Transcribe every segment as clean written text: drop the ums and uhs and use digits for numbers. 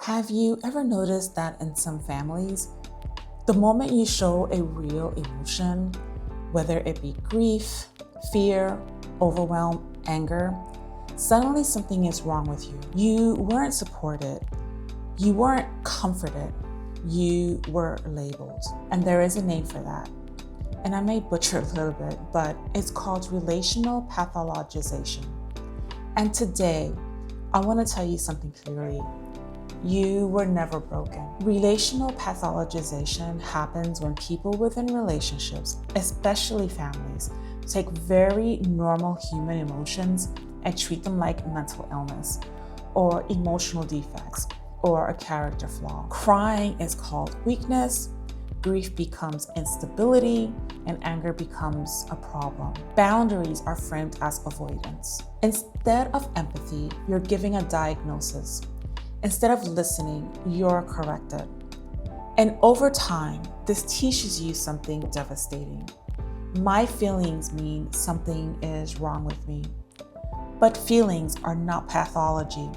Have you ever noticed that in some families, the moment you show a real emotion, whether it be grief, fear, overwhelm, anger, suddenly something is wrong with you. You weren't supported, you weren't comforted, you were labeled. And there is a name for that. And I may butcher a little bit, but it's called relational pathologization. And today, I want to tell you something clearly. You were never broken. Relational pathologization happens when people within relationships, especially families, take very normal human emotions and treat them like mental illness or emotional defects or a character flaw. Crying is called weakness, grief becomes instability, and anger becomes a problem. Boundaries are framed as avoidance. Instead of empathy, you're giving a diagnosis. Instead of listening, you're corrected. And over time, this teaches you something devastating. My feelings mean something is wrong with me. But feelings are not pathology.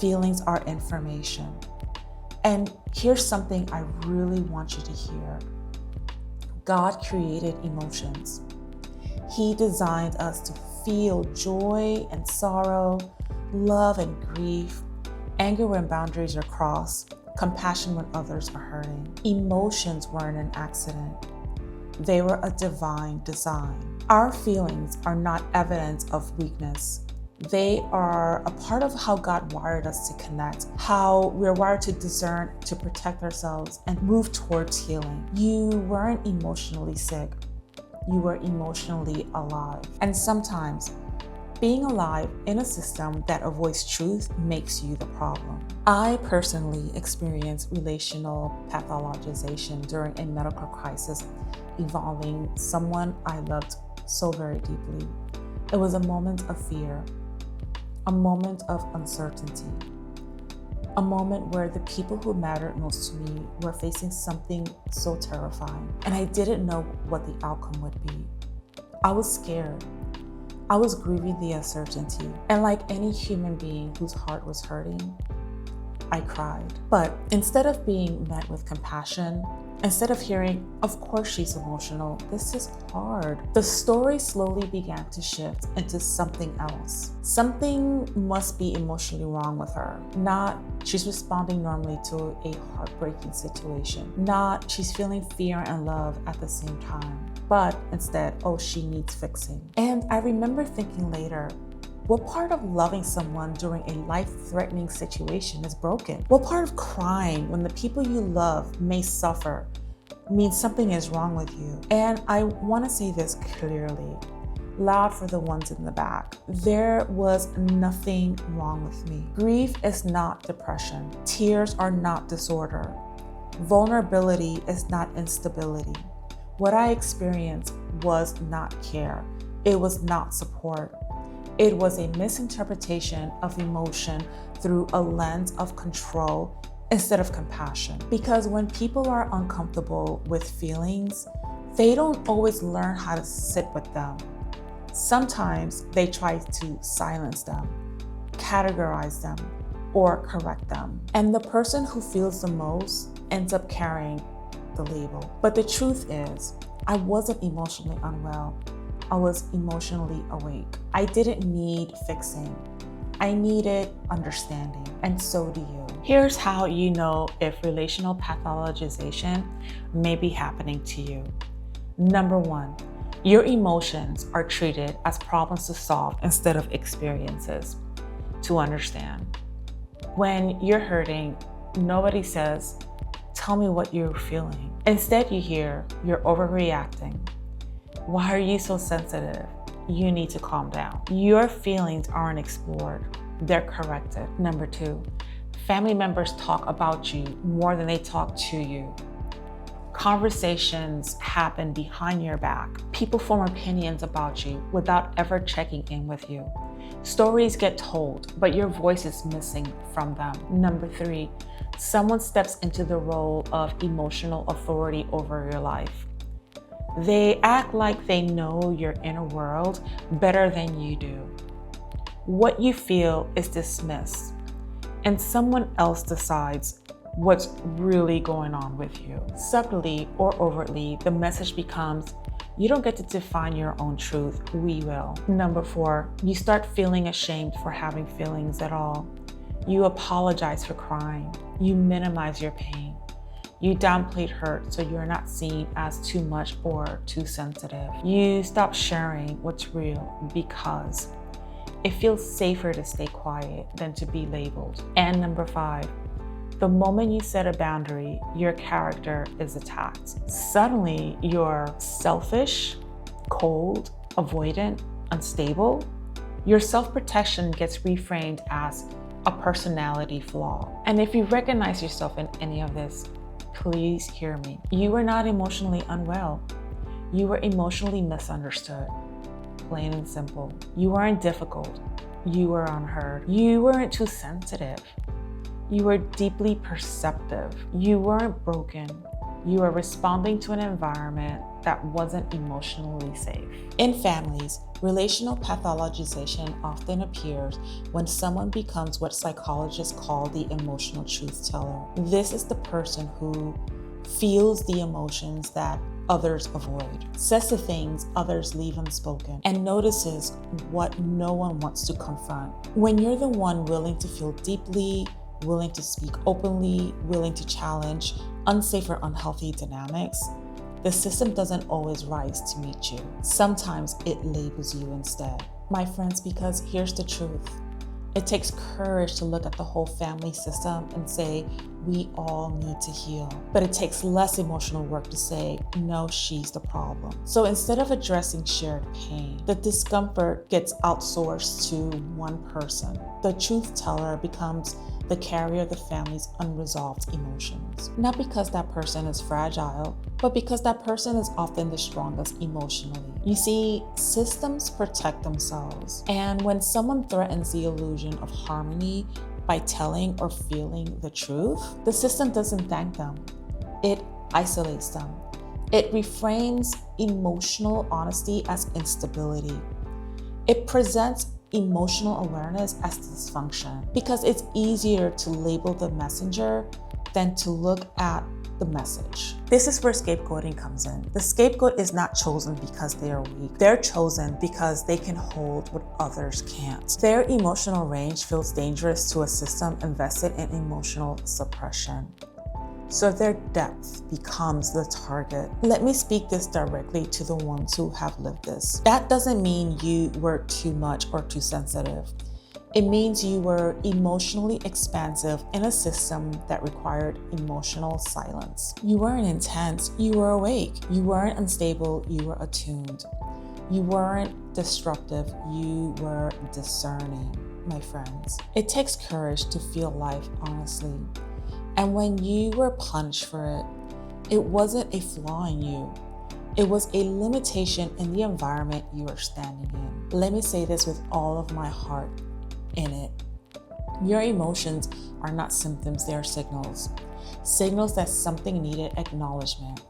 Feelings are information. And here's something I really want you to hear. God created emotions. He designed us to feel joy and sorrow, love and grief, anger when boundaries are crossed, compassion when others are hurting. Emotions weren't an accident. They were a divine design. Our feelings are not evidence of weakness. They are a part of how God wired us to connect, how we're wired to discern, to protect ourselves, and move towards healing. You weren't emotionally sick. You were emotionally alive. And sometimes, being alive in a system that avoids truth makes you the problem. I personally experienced relational pathologization during a medical crisis involving someone I loved so very deeply. It was a moment of fear, a moment of uncertainty, a moment where the people who mattered most to me were facing something so terrifying, and I didn't know what the outcome would be. I was scared. I was grieving the uncertainty, and like any human being whose heart was hurting, I cried. But instead of being met with compassion, instead of hearing, of course she's emotional, this is hard, the story slowly began to shift into something else. Something must be emotionally wrong with her. Not she's responding normally to a heartbreaking situation. Not she's feeling fear and love at the same time. But instead, oh, she needs fixing. And I remember thinking later, what part of loving someone during a life-threatening situation is broken? What part of crying when the people you love may suffer means something is wrong with you? And I want to say this clearly, loud for the ones in the back. There was nothing wrong with me. Grief is not depression. Tears are not disorder. Vulnerability is not instability. What I experienced was not care. It was not support. It was a misinterpretation of emotion through a lens of control instead of compassion. Because when people are uncomfortable with feelings, they don't always learn how to sit with them. Sometimes they try to silence them, categorize them, or correct them. And the person who feels the most ends up carrying the label. But the truth is, I wasn't emotionally unwell. I was emotionally awake. I didn't need fixing. I needed understanding, and so do you. Here's how you know if relational pathologization may be happening to you. Number one, your emotions are treated as problems to solve instead of experiences to understand. When you're hurting, nobody says, tell me what you're feeling. Instead, you hear, you're overreacting. Why are you so sensitive? You need to calm down. Your feelings aren't explored, they're corrected. Number two, family members talk about you more than they talk to you. Conversations happen behind your back. People form opinions about you without ever checking in with you. Stories get told, but your voice is missing from them. Number three, someone steps into the role of emotional authority over your life. They act like they know your inner world better than you do. What you feel is dismissed. and someone else decides what's really going on with you. Subtly or overtly, the message becomes, you don't get to define your own truth, we will. Number 4, you start feeling ashamed for having feelings at all. You apologize for crying. You minimize your pain. You downplay hurt so you're not seen as too much or too sensitive. You stop sharing what's real because it feels safer to stay quiet than to be labeled. And number 5, the moment you set a boundary, your character is attacked. Suddenly, you're selfish, cold, avoidant, unstable. Your self-protection gets reframed as a personality flaw. And if you recognize yourself in any of this, please hear me. You were not emotionally unwell. You were emotionally misunderstood. Plain and simple. You weren't difficult. You were unheard. You weren't too sensitive. You were deeply perceptive. You weren't broken. You were responding to an environment that wasn't emotionally safe. In families, relational pathologization often appears when someone becomes what psychologists call the emotional truth teller. This is the person who feels the emotions that others avoid, says the things others leave unspoken, and notices what no one wants to confront. When you're the one willing to feel deeply, willing to speak openly, willing to challenge unsafe or unhealthy dynamics, the system doesn't always rise to meet you. Sometimes it labels you instead. My friends, because here's the truth. It takes courage to look at the whole family system and say, we all need to heal. But it takes less emotional work to say, no, she's the problem. So instead of addressing shared pain, the discomfort gets outsourced to one person. The truth teller becomes the carrier of the family's unresolved emotions. Not because that person is fragile, but because that person is often the strongest emotionally. You see, systems protect themselves. And when someone threatens the illusion of harmony by telling or feeling the truth, the system doesn't thank them. It isolates them. It reframes emotional honesty as instability. It presents emotional awareness as dysfunction because it's easier to label the messenger than to look at the message. This is where scapegoating comes in. The scapegoat is not chosen because they are weak. They're chosen because they can hold what others can't. Their emotional range feels dangerous to a system invested in emotional suppression. So their depth becomes the target. Let me speak this directly to the ones who have lived this. That doesn't mean you were too much or too sensitive. It means you were emotionally expansive in a system that required emotional silence. You weren't intense, you were awake. You weren't unstable, you were attuned. You weren't disruptive, you were discerning, my friends. It takes courage to feel life honestly. And when you were punished for it, it wasn't a flaw in you. It was a limitation in the environment you were standing in. Let me say this with all of my heart in it. Your emotions are not symptoms, they are signals. Signals that something needed acknowledgement.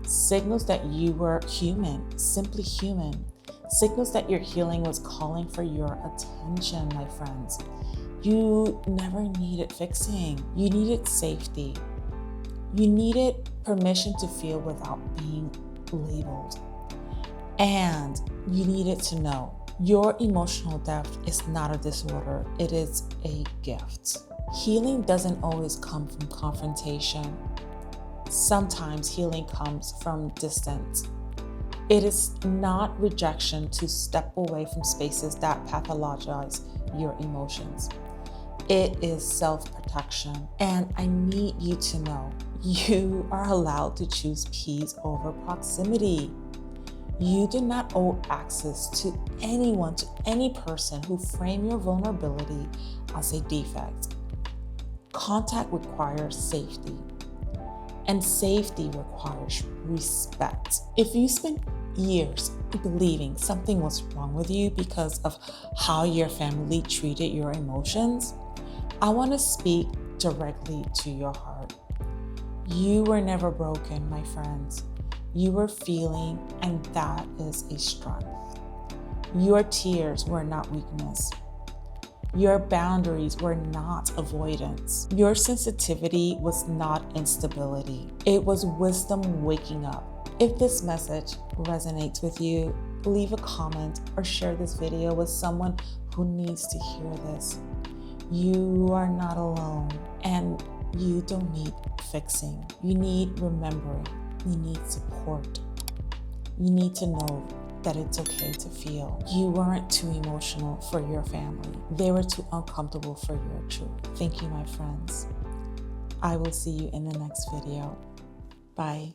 Signals that you were human, simply human. Signals that your healing was calling for your attention, my friends. You never needed fixing. You needed safety. You needed permission to feel without being labeled. And you needed to know your emotional depth is not a disorder. It is a gift. Healing doesn't always come from confrontation. Sometimes healing comes from distance. It is not rejection to step away from spaces that pathologize your emotions. It is self-protection. And I need you to know, you are allowed to choose peace over proximity. You do not owe access to anyone, to any person who frame your vulnerability as a defect. Contact requires safety, and safety requires respect. If you spend years believing something was wrong with you because of how your family treated your emotions, I want to speak directly to your heart. You were never broken, my friends. You were feeling, and that is a strength. Your tears were not weakness. Your boundaries were not avoidance. Your sensitivity was not instability. It was wisdom waking up. If this message resonates with you, leave a comment or share this video with someone who needs to hear this. You are not alone, and you don't need fixing. You need remembering. You need support. You need to know that it's okay to feel. You weren't too emotional for your family. They were too uncomfortable for your truth. Thank you, my friends. I will see you in the next video. Bye.